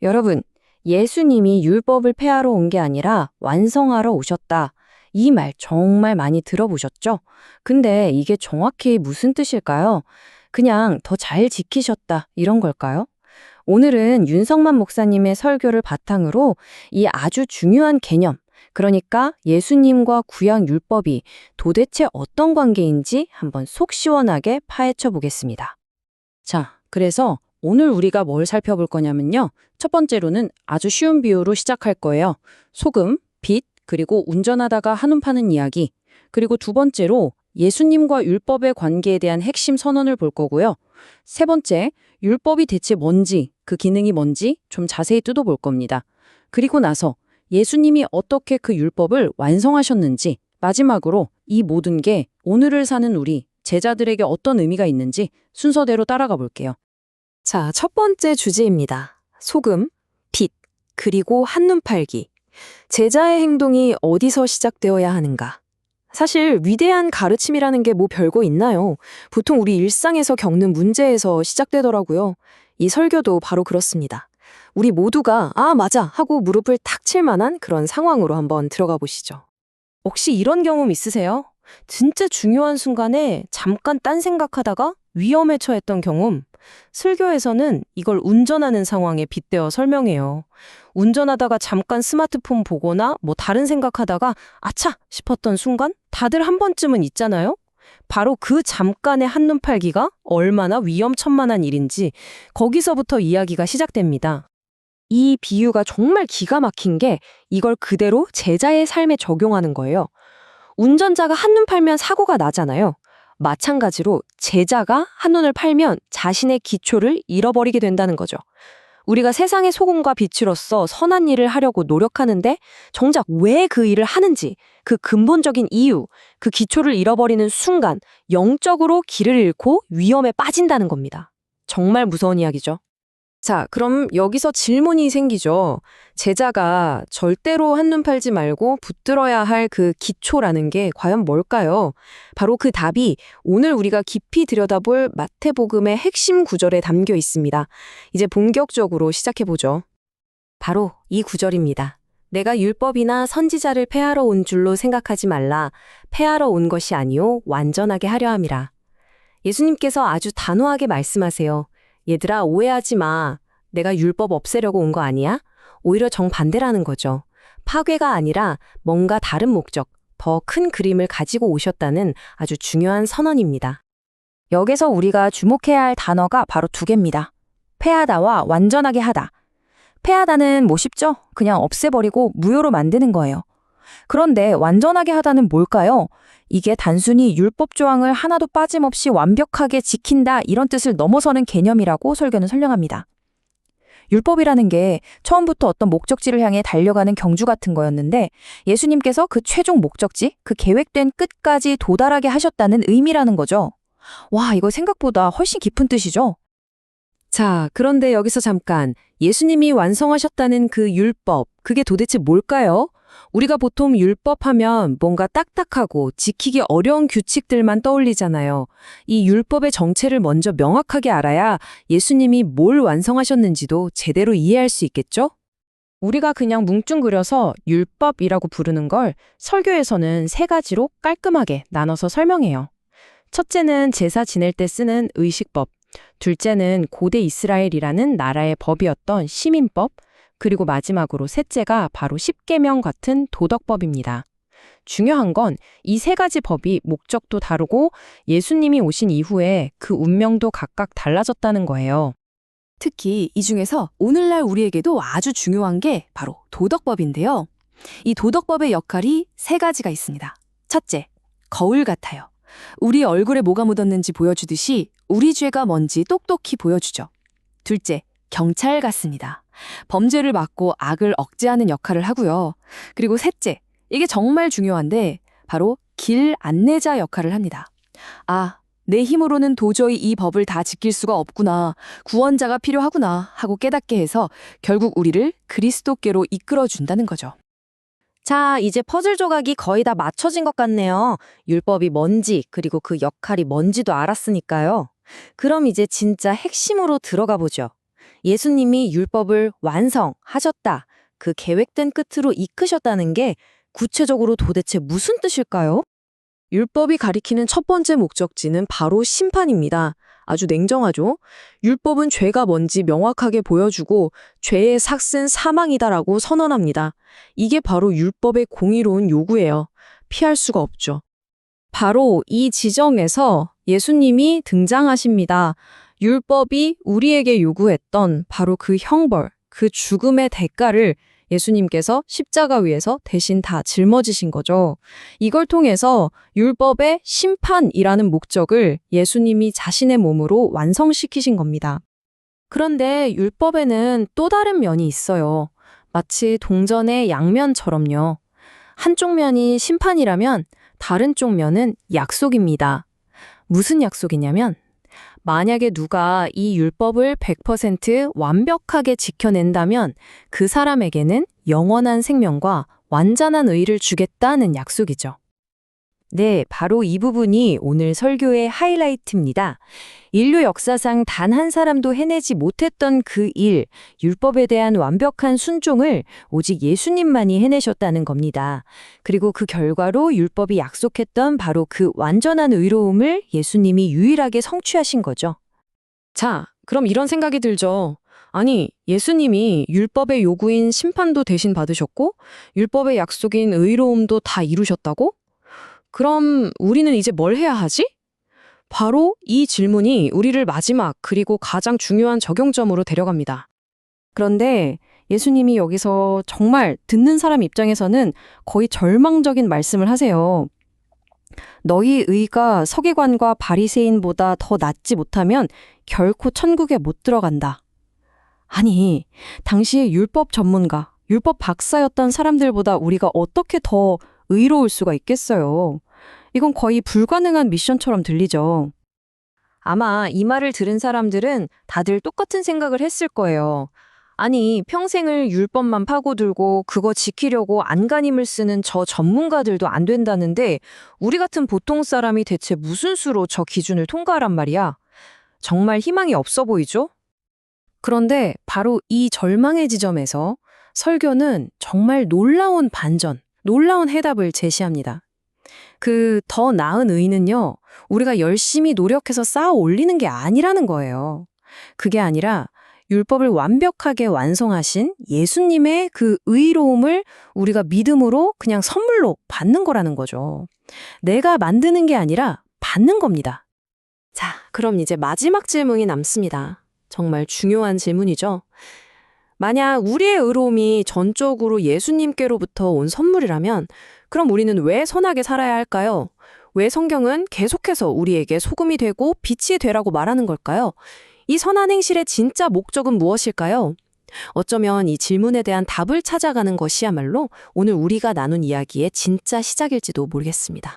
여러분, 예수님이 율법을 폐하러 온 게 아니라 완성하러 오셨다. 이 말 정말 많이 들어보셨죠? 근데 이게 정확히 무슨 뜻일까요? 그냥 더 잘 지키셨다, 이런 걸까요? 오늘은 윤성만 목사님의 설교를 바탕으로 이 아주 중요한 개념, 그러니까 예수님과 구약 율법이 도대체 어떤 관계인지 한번 속 시원하게 파헤쳐 보겠습니다. 자, 그래서 오늘 우리가 뭘 살펴볼 거냐면요. 첫 번째로는 아주 쉬운 비유로 시작할 거예요. 소금, 빛, 그리고 운전하다가 한눈 파는 이야기. 그리고 두 번째로 예수님과 율법의 관계에 대한 핵심 선언을 볼 거고요. 세 번째, 율법이 대체 뭔지, 그 기능이 뭔지 좀 자세히 뜯어볼 겁니다. 그리고 나서 예수님이 어떻게 그 율법을 완성하셨는지, 마지막으로 이 모든 게 오늘을 사는 우리 제자들에게 어떤 의미가 있는지 순서대로 따라가 볼게요. 자, 첫 번째 주제입니다. 소금, 빛, 그리고 한눈 팔기. 제자의 행동이 어디서 시작되어야 하는가? 사실 위대한 가르침이라는 게 뭐 별거 있나요? 보통 우리 일상에서 겪는 문제에서 시작되더라고요. 이 설교도 바로 그렇습니다. 우리 모두가 아, 맞아 하고 무릎을 탁 칠 만한 그런 상황으로 한번 들어가 보시죠. 혹시 이런 경험 있으세요? 진짜 중요한 순간에 잠깐 딴 생각하다가 위험에 처했던 경험. 설교에서는 이걸 운전하는 상황에 빗대어 설명해요. 운전하다가 잠깐 스마트폰 보거나 뭐 다른 생각하다가 아차 싶었던 순간 다들 한 번쯤은 있잖아요? 바로 그 잠깐의 한눈 팔기가 얼마나 위험천만한 일인지 거기서부터 이야기가 시작됩니다. 이 비유가 정말 기가 막힌 게 이걸 그대로 제자의 삶에 적용하는 거예요. 운전자가 한눈 팔면 사고가 나잖아요. 마찬가지로 제자가 한눈을 팔면 자신의 기초를 잃어버리게 된다는 거죠. 우리가 세상의 소금과 빛으로서 선한 일을 하려고 노력하는데 정작 왜 그 일을 하는지, 그 근본적인 이유, 그 기초를 잃어버리는 순간 영적으로 길을 잃고 위험에 빠진다는 겁니다. 정말 무서운 이야기죠. 자, 그럼 여기서 질문이 생기죠. 제자가 절대로 한눈 팔지 말고 붙들어야 할 그 기초라는 게 과연 뭘까요? 바로 그 답이 오늘 우리가 깊이 들여다볼 마태복음의 핵심 구절에 담겨 있습니다. 이제 본격적으로 시작해보죠. 바로 이 구절입니다. 내가 율법이나 선지자를 폐하러 온 줄로 생각하지 말라. 폐하러 온 것이 아니요 완전하게 하려 함이라. 예수님께서 아주 단호하게 말씀하세요. 얘들아, 오해하지 마. 내가 율법 없애려고 온 거 아니야? 오히려 정반대라는 거죠. 파괴가 아니라 뭔가 다른 목적, 더 큰 그림을 가지고 오셨다는 아주 중요한 선언입니다. 여기서 우리가 주목해야 할 단어가 바로 두 개입니다. 폐하다와 완전하게 하다. 폐하다는 뭐 쉽죠? 그냥 없애버리고 무효로 만드는 거예요. 그런데 완전하게 하다는 뭘까요? 이게 단순히 율법 조항을 하나도 빠짐없이 완벽하게 지킨다 이런 뜻을 넘어서는 개념이라고 설교는 설명합니다. 율법이라는 게 처음부터 어떤 목적지를 향해 달려가는 경주 같은 거였는데 예수님께서 그 최종 목적지, 그 계획된 끝까지 도달하게 하셨다는 의미라는 거죠. 와, 이거 생각보다 훨씬 깊은 뜻이죠? 자, 그런데 여기서 잠깐 예수님이 완성하셨다는 그 율법, 그게 도대체 뭘까요? 우리가 보통 율법 하면 뭔가 딱딱하고 지키기 어려운 규칙들만 떠올리잖아요. 이 율법의 정체를 먼저 명확하게 알아야 예수님이 뭘 완성하셨는지도 제대로 이해할 수 있겠죠? 우리가 그냥 뭉뚱그려서 율법이라고 부르는 걸 설교에서는 세 가지로 깔끔하게 나눠서 설명해요. 첫째는 제사 지낼 때 쓰는 의식법, 둘째는 고대 이스라엘이라는 나라의 법이었던 시민법, 그리고 마지막으로 셋째가 바로 십계명 같은 도덕법입니다. 중요한 건 이 세 가지 법이 목적도 다르고 예수님이 오신 이후에 그 운명도 각각 달라졌다는 거예요. 특히 이 중에서 오늘날 우리에게도 아주 중요한 게 바로 도덕법인데요. 이 도덕법의 역할이 세 가지가 있습니다. 첫째, 거울 같아요. 우리 얼굴에 뭐가 묻었는지 보여주듯이 우리 죄가 뭔지 똑똑히 보여주죠. 둘째, 경찰 같습니다. 범죄를 막고 악을 억제하는 역할을 하고요. 그리고 셋째, 이게 정말 중요한데 바로 길 안내자 역할을 합니다. 아, 내 힘으로는 도저히 이 법을 다 지킬 수가 없구나, 구원자가 필요하구나 하고 깨닫게 해서 결국 우리를 그리스도께로 이끌어준다는 거죠. 자, 이제 퍼즐 조각이 거의 다 맞춰진 것 같네요. 율법이 뭔지, 그리고 그 역할이 뭔지도 알았으니까요. 그럼 이제 진짜 핵심으로 들어가 보죠. 예수님이 율법을 완성하셨다. 그 계획된 끝으로 이끄셨다는 게 구체적으로 도대체 무슨 뜻일까요? 율법이 가리키는 첫 번째 목적지는 바로 심판입니다. 아주 냉정하죠? 율법은 죄가 뭔지 명확하게 보여주고 죄의 삭은 사망이다라고 선언합니다. 이게 바로 율법의 공의로운 요구예요. 피할 수가 없죠. 바로 이 지점에서 예수님이 등장하십니다. 율법이 우리에게 요구했던 바로 그 형벌, 그 죽음의 대가를 예수님께서 십자가 위에서 대신 다 짊어지신 거죠. 이걸 통해서 율법의 심판이라는 목적을 예수님이 자신의 몸으로 완성시키신 겁니다. 그런데 율법에는 또 다른 면이 있어요. 마치 동전의 양면처럼요. 한쪽 면이 심판이라면 다른 쪽 면은 약속입니다. 무슨 약속이냐면 만약에 누가 이 율법을 100% 완벽하게 지켜낸다면 그 사람에게는 영원한 생명과 완전한 의를 주겠다는 약속이죠. 네, 바로 이 부분이 오늘 설교의 하이라이트입니다. 인류 역사상 단 한 사람도 해내지 못했던 그 일, 율법에 대한 완벽한 순종을 오직 예수님만이 해내셨다는 겁니다. 그리고 그 결과로 율법이 약속했던 바로 그 완전한 의로움을 예수님이 유일하게 성취하신 거죠. 자, 그럼 이런 생각이 들죠. 아니, 예수님이 율법의 요구인 심판도 대신 받으셨고, 율법의 약속인 의로움도 다 이루셨다고? 그럼 우리는 이제 뭘 해야 하지? 바로 이 질문이 우리를 마지막 그리고 가장 중요한 적용점으로 데려갑니다. 그런데 예수님이 여기서 정말 듣는 사람 입장에서는 거의 절망적인 말씀을 하세요. 너희 의가 서기관과 바리새인보다 더 낫지 못하면 결코 천국에 못 들어간다. 아니, 당시 율법 전문가, 율법 박사였던 사람들보다 우리가 어떻게 더 의로울 수가 있겠어요. 이건 거의 불가능한 미션처럼 들리죠. 아마 이 말을 들은 사람들은 다들 똑같은 생각을 했을 거예요. 아니, 평생을 율법만 파고들고 그거 지키려고 안간힘을 쓰는 저 전문가들도 안 된다는데 우리 같은 보통 사람이 대체 무슨 수로 저 기준을 통과하란 말이야? 정말 희망이 없어 보이죠? 그런데 바로 이 절망의 지점에서 설교는 정말 놀라운 반전, 놀라운 해답을 제시합니다. 그 더 나은 의는요, 우리가 열심히 노력해서 쌓아 올리는 게 아니라는 거예요. 그게 아니라 율법을 완벽하게 완성하신 예수님의 그 의로움을 우리가 믿음으로 그냥 선물로 받는 거라는 거죠. 내가 만드는 게 아니라 받는 겁니다. 자, 그럼 이제 마지막 질문이 남습니다. 정말 중요한 질문이죠. 만약 우리의 의로움이 전적으로 예수님께로부터 온 선물이라면 그럼 우리는 왜 선하게 살아야 할까요? 왜 성경은 계속해서 우리에게 소금이 되고 빛이 되라고 말하는 걸까요? 이 선한 행실의 진짜 목적은 무엇일까요? 어쩌면 이 질문에 대한 답을 찾아가는 것이야말로 오늘 우리가 나눈 이야기의 진짜 시작일지도 모르겠습니다.